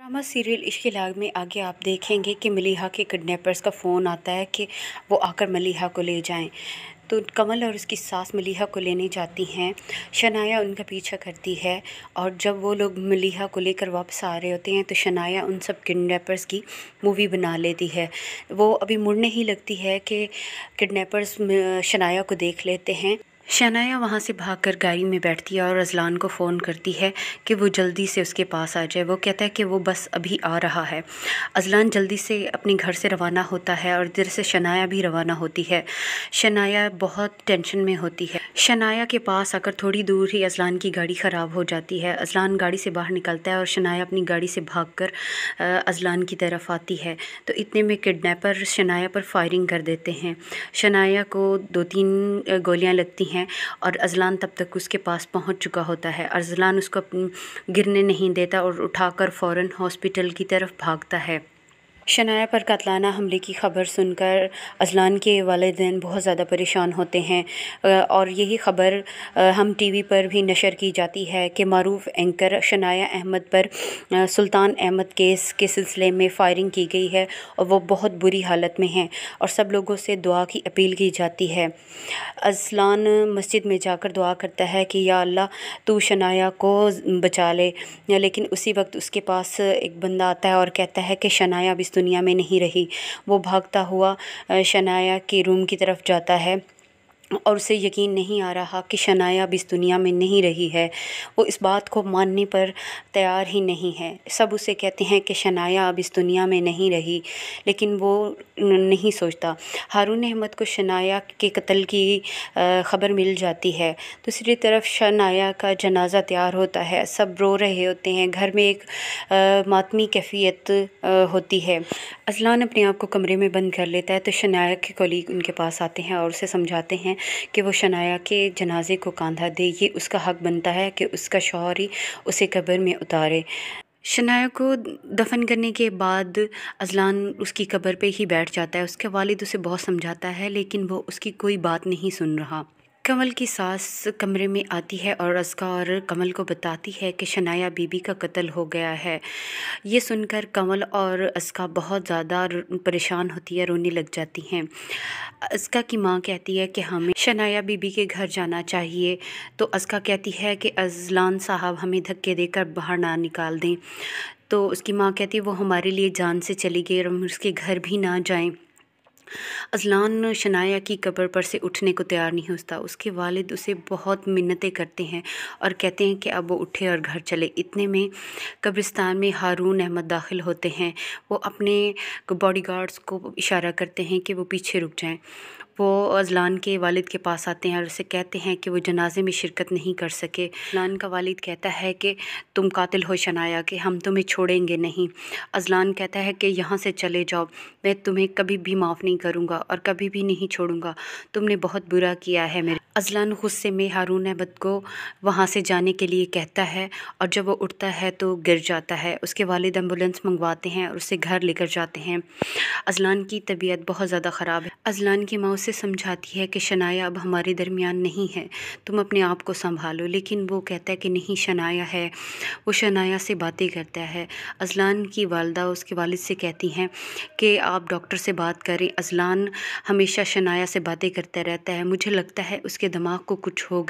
Drama serial इश्क की आग में आगे आप देखेंगे कि मलीहा के किडनैपर्स का फ़ोन आता है कि वो आकर मलीहा को ले जाएं। तो कमल और उसकी सास मलीहा को लेने जाती हैं। शनाया उनका पीछा करती है और जब वो लोग मलीहा को लेकर वापस आ रहे होते हैं तो शनाया उन सब किडनैपर्स की मूवी बना लेती है। वो अभी मुड़ने ही लगती है कि किडनैपर्स शनाया को देख लेते हैं। शनाया वहाँ से भागकर गाड़ी में बैठती है और अजलान को फ़ोन करती है कि वो जल्दी से उसके पास आ जाए। वो कहता है कि वो बस अभी आ रहा है। अजलान जल्दी से अपने घर से रवाना होता है और इधर से शनाया भी रवाना होती है। शनाया बहुत टेंशन में होती है। शनाया के पास आकर थोड़ी दूर ही अजलान की गाड़ी ख़राब हो जाती है। अजलान गाड़ी से बाहर निकलता है और शनाया अपनी गाड़ी से भागकर अजलान की तरफ आती है। तो इतने में किडनैपर शनाया पर फायरिंग कर देते हैं। शनाया को 2-3 गोलियां लगती हैं और अजलान तब तक उसके पास पहुंच चुका होता है। अजलान उसको गिरने नहीं देता और उठाकर फ़ौरन हॉस्पिटल की तरफ भागता है। शनाया पर कातलाना हमले की ख़बर सुनकर अजलान के वालिदैन बहुत ज़्यादा परेशान होते हैं और यही ख़बर हम टीवी पर भी नशर की जाती है कि मारूफ़ एंकर शनाया अहमद पर सुल्तान अहमद केस के सिलसिले में फ़ायरिंग की गई है और वो बहुत बुरी हालत में हैं और सब लोगों से दुआ की अपील की जाती है। अजलान मस्जिद में जाकर दुआ करता है कि या अल्लाह तू शनाया को बचा ले, लेकिन उसी वक्त उसके पास एक बंदा आता है और कहता है कि शनाया अब इस दुनिया में नहीं रही। वो भागता हुआ शनाया के रूम की तरफ जाता है और उसे यकीन नहीं आ रहा कि शनाया अब इस दुनिया में नहीं रही है। वो इस बात को मानने पर तैयार ही नहीं है। सब उसे कहते हैं कि शनाया अब इस दुनिया में नहीं रही, लेकिन वो नहीं सोचता। हारून अहमद को शनाया के कत्ल की ख़बर मिल जाती है। दूसरी तरफ शनाया का जनाज़ा तैयार होता है, सब रो रहे होते हैं, घर में एक मातमी कैफियत होती है। अजलान अपने आप को कमरे में बंद कर लेता है तो शनाया के कलीग उनके पास आते हैं और उसे समझाते हैं कि वो शनाया के जनाजे को कांधा दे, ये उसका हक बनता है कि उसका शौहर ही उसे कब्र में उतारे। शनाया को दफन करने के बाद अजलान उसकी कब्र पे ही बैठ जाता है। उसके वालिद उसे बहुत समझाता है लेकिन वो उसकी कोई बात नहीं सुन रहा। कमल की सास कमरे में आती है और अस्का और कमल को बताती है कि शनाया बीबी का कत्ल हो गया है। ये सुनकर कमल और अस्का बहुत ज़्यादा परेशान होती है, रोने लग जाती हैं। अस्का की माँ कहती है कि हमें शनाया बीबी के घर जाना चाहिए, तो अस्का कहती है कि अजलान साहब हमें धक्के देकर बाहर ना निकाल दें। तो उसकी माँ कहती है वो हमारे लिए जान से चली गई और हम उसके घर भी ना जाएं। अजलान शनाया की कब्र पर से उठने को तैयार नहीं होता। उसके वालिद उसे बहुत मिन्नतें करते हैं और कहते हैं कि अब वो उठे और घर चले। इतने में कब्रिस्तान में हारून अहमद दाखिल होते हैं। वो अपने बॉडीगार्ड्स को इशारा करते हैं कि वो पीछे रुक जाएं। वो अजलान के वालिद के पास आते हैं और उसे कहते हैं कि वो जनाजे में शिरकत नहीं कर सके। अजलान का वालिद कहता है कि तुम कातिल हो शनाया के, हम तुम्हें छोड़ेंगे नहीं। अजलान कहता है कि यहाँ से चले जाओ, मैं तुम्हें कभी भी माफ़ नहीं करूँगा और कभी भी नहीं छोड़ूंगा, तुमने बहुत बुरा किया है मेरे। अजलान गुस्से में हारून अहमद को वहाँ से जाने के लिए कहता है और जब वो उठता है तो गिर जाता है। उसके वालिद एम्बुलेंस मंगवाते हैं और उसे घर लेकर जाते हैं। अजलान की तबीयत बहुत ज़्यादा ख़राब है। अजलान की माँ उसे समझाती है कि शनाया अब हमारे दरमियान नहीं है, तुम अपने आप को संभालो, लेकिन वो कहता है कि नहीं शनाया है। वो शनाया से बातें करता है। अजलान की वालदा उसके वालिद से कहती हैं कि आप डॉक्टर से बात करें। अजलान हमेशा शनाया से बातें करता रहता है, मुझे लगता है उसके दिमाग को कुछ हो